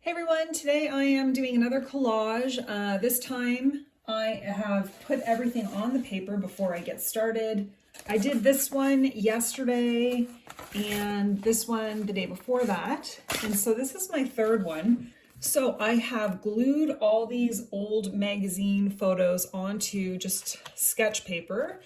Hey everyone, today I am doing another collage. This time I have put everything on the paper before I get started. I did this one yesterday and this one the day before that. And so this is my third one. So I have glued all these old magazine photos onto just sketch paper.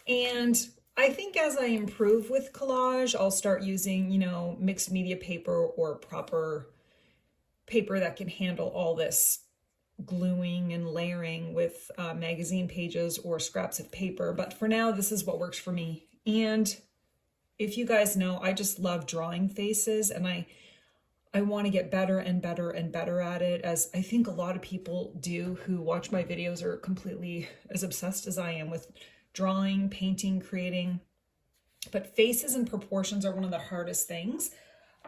And I think as I improve with collage, I'll start using, mixed media paper or proper paper that can handle all this gluing and layering with magazine pages or scraps of paper. But for now, this is what works for me. And if you guys know, I just love drawing faces, and I want to get better and better and better at it, as I think a lot of people do who watch my videos are completely as obsessed as I am with drawing, painting, creating. But faces and proportions are one of the hardest things.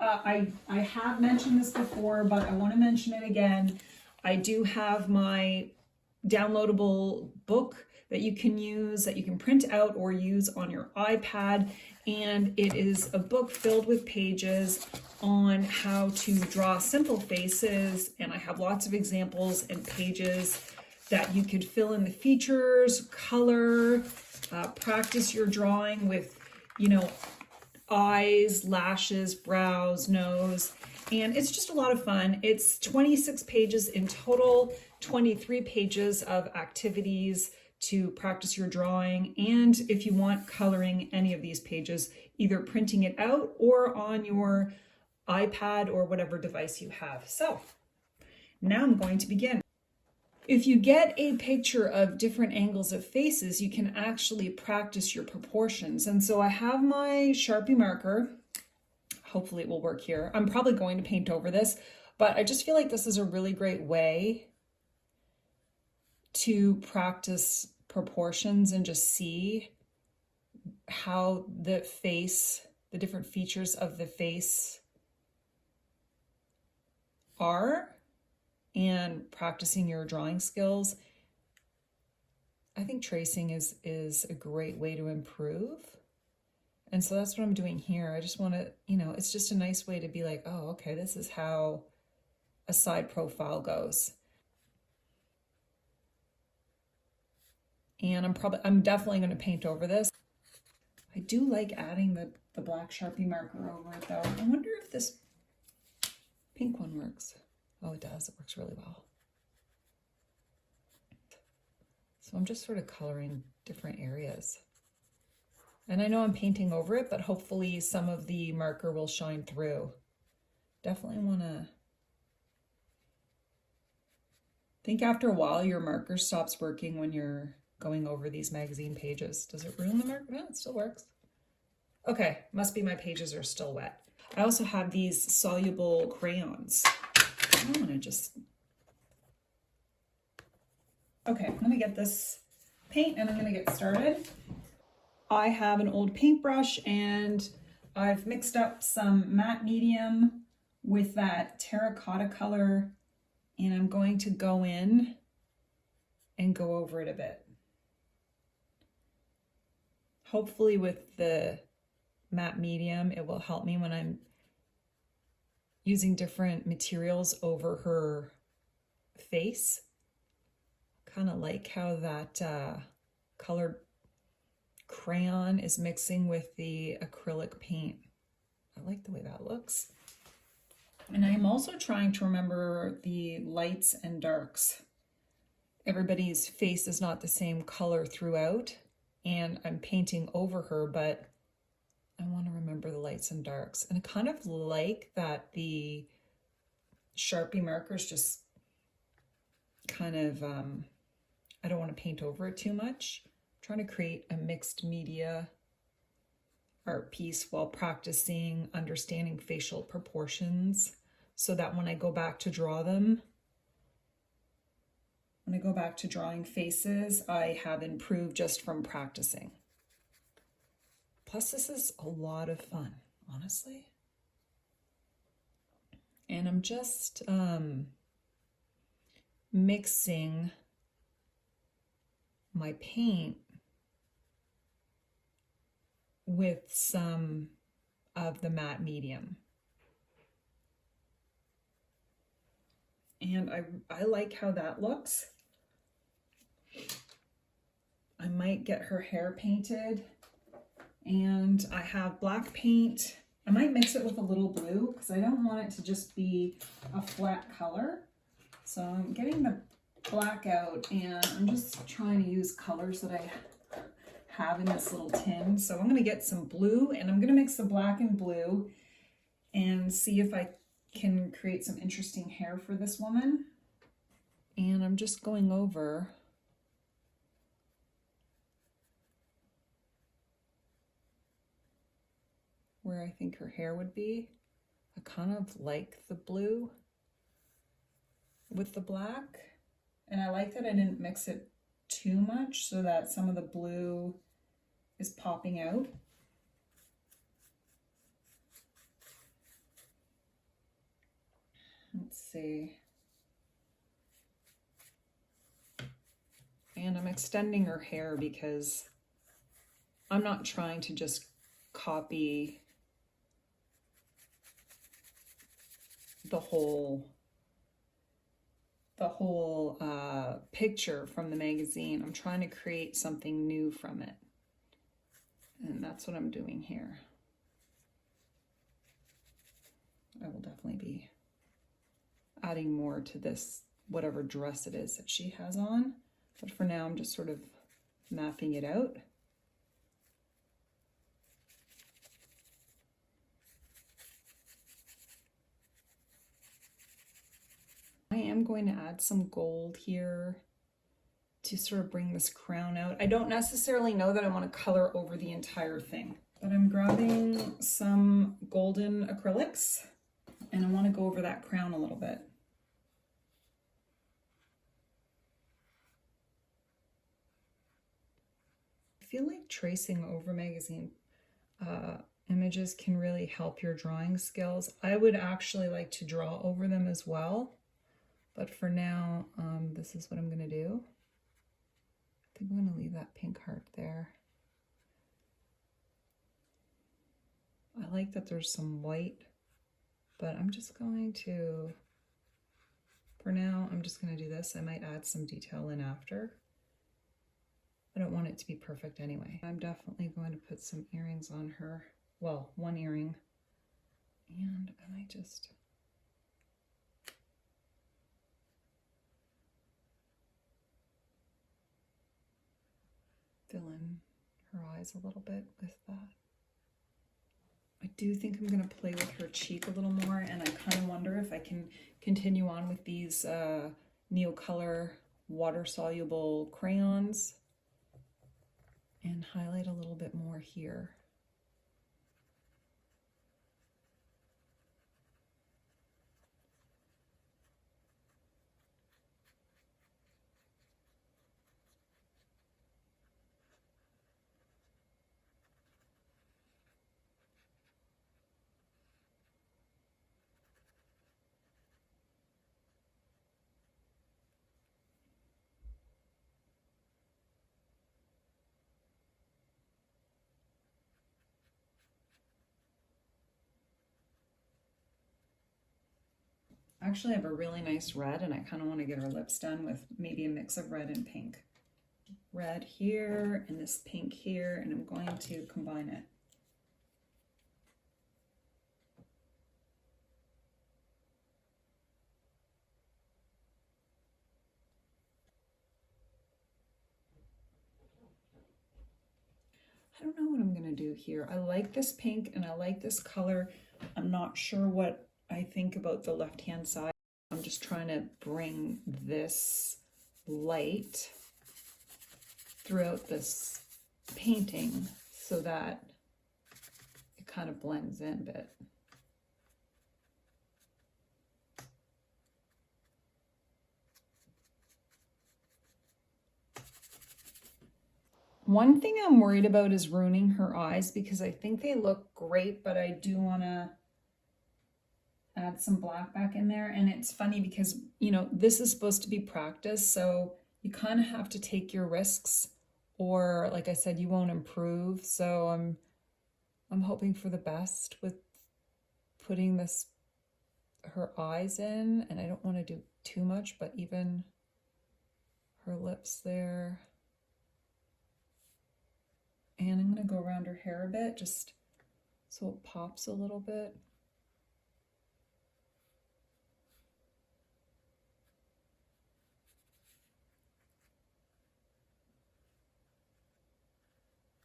I have mentioned this before, but I want to mention it again. I do have my downloadable book that you can use, that you can print out or use on your iPad. And it is a book filled with pages on how to draw simple faces. And I have lots of examples and pages that you could fill in the features, color, practice your drawing with, eyes, lashes, brows, nose, and it's just a lot of fun. It's 26 pages in total, 23 pages of activities to practice your drawing, and if you want coloring any of these pages, either printing it out or on your iPad or whatever device you have. So now I'm going to begin. If you get a picture of different angles of faces, you can actually practice your proportions. And so I have my Sharpie marker. Hopefully it will work here. I'm probably going to paint over this, but I just feel like this is a really great way to practice proportions and just see how the face, the different features of the face are, and practicing your drawing skills. I think tracing is a great way to improve. And so that's what I'm doing here. I just want to, it's just a nice way to be like, oh, okay, this is how a side profile goes. And I'm definitely going to paint over this. I do like adding the black Sharpie marker over it though. I wonder if this pink one works. Oh, it does. It works really well. So I'm just sort of coloring different areas. And I know I'm painting over it, but hopefully some of the marker will shine through. Definitely want to think after a while your marker stops working when you're going over these magazine pages. Does it ruin the marker? No, it still works. Okay, must be my pages are still wet. I also have these soluble crayons. I'm gonna just, okay, I'm gonna get this paint and I'm gonna get started. I have an old paintbrush and I've mixed up some matte medium with that terracotta color, and I'm going to go in and go over it a bit. Hopefully with the matte medium, it will help me when I'm using different materials over her face. Kind of like how that colored crayon is mixing with the acrylic paint. I like the way that looks. And I am also trying to remember the lights and darks. Everybody's face is not the same color throughout, and I'm painting over her, but I want to remember the lights and darks. And I kind of like that the Sharpie markers just kind of, I don't want to paint over it too much. I'm trying to create a mixed media art piece while practicing understanding facial proportions, so that when I go back to draw them, when I go back to drawing faces, I have improved just from practicing. Plus, this is a lot of fun, honestly. And I'm just mixing my paint with some of the matte medium. and I like how that looks. I might get her hair painted, and I have black paint. I might mix it with a little blue because I don't want it to just be a flat color. So I'm getting the black out, and I'm just trying to use colors that I have in this little tin. So I'm going to get some blue, and I'm going to mix the black and blue and see if I can create some interesting hair for this woman. And I'm just going over where I think her hair would be. I kind of like the blue with the black, and I like that I didn't mix it too much so that some of the blue is popping out. Let's see. And I'm extending her hair because I'm not trying to just copy the whole picture from the magazine. I'm trying to create something new from it. And that's what I'm doing here. I will definitely be adding more to this, whatever dress it is that she has on. But for now, I'm just sort of mapping it out. I am going to add some gold here to sort of bring this crown out. I don't necessarily know that I want to color over the entire thing, but I'm grabbing some golden acrylics and I want to go over that crown a little bit. I feel like tracing over magazine images can really help your drawing skills. I would actually like to draw over them as well. But for now, this is what I'm going to do. I think I'm going to leave that pink heart there. I like that there's some white, but I'm just going to, for now, I'm just going to do this. I might add some detail in after. I don't want it to be perfect anyway. I'm definitely going to put some earrings on her. Well, one earring. And I might just fill in her eyes a little bit with that. I do think I'm going to play with her cheek a little more, and I kind of wonder if I can continue on with these Neocolor water-soluble crayons and highlight a little bit more here. Actually, I have a really nice red, and I kind of want to get her lips done with maybe a mix of red and pink. Red here, and this pink here, and I'm going to combine it. I don't know what I'm going to do here. I like this pink, and I like this color. I'm not sure what I think about the left-hand side. I'm just trying to bring this light throughout this painting so that it kind of blends in a bit. One thing I'm worried about is ruining her eyes because I think they look great, but I do want to add some black back in there. And it's funny because, you know, this is supposed to be practice, so you kind of have to take your risks, or like I said, you won't improve. So I'm hoping for the best with putting this her eyes in, and I don't want to do too much, but even her lips there. And I'm going to go around her hair a bit, just so it pops a little bit.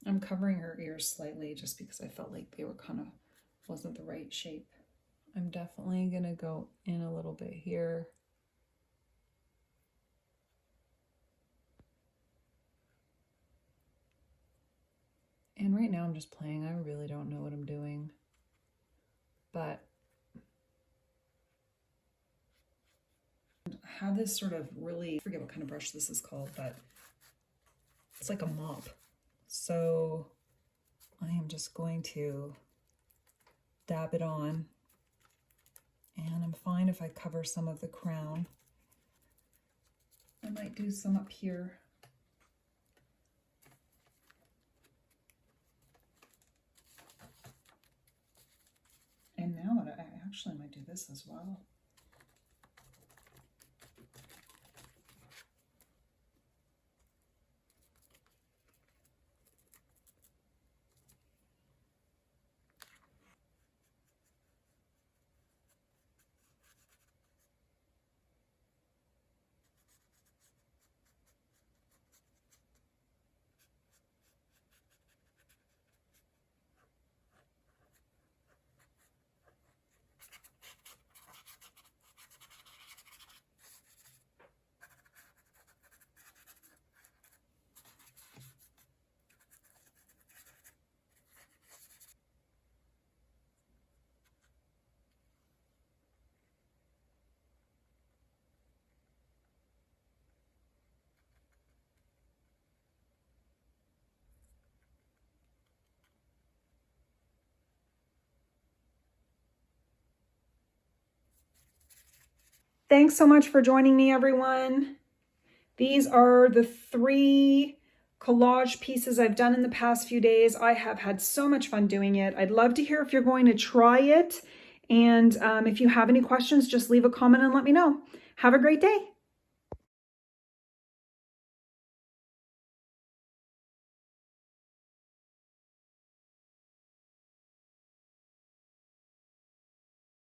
I'm covering her ears slightly just because I felt like they were kind of, wasn't the right shape. I'm definitely going to go in a little bit here. And right now I'm just playing. I really don't know what I'm doing. But I have this sort of really, I forget what kind of brush this is called, but it's like a mop. So I am just going to dab it on. And I'm fine if I cover some of the crown. I might do some up here. And now I actually might do this as well. Thanks so much for joining me, everyone. These are the 3 collage pieces I've done in the past few days. I have had so much fun doing it. I'd love to hear if you're going to try it. And if you have any questions, just leave a comment and let me know. Have a great day.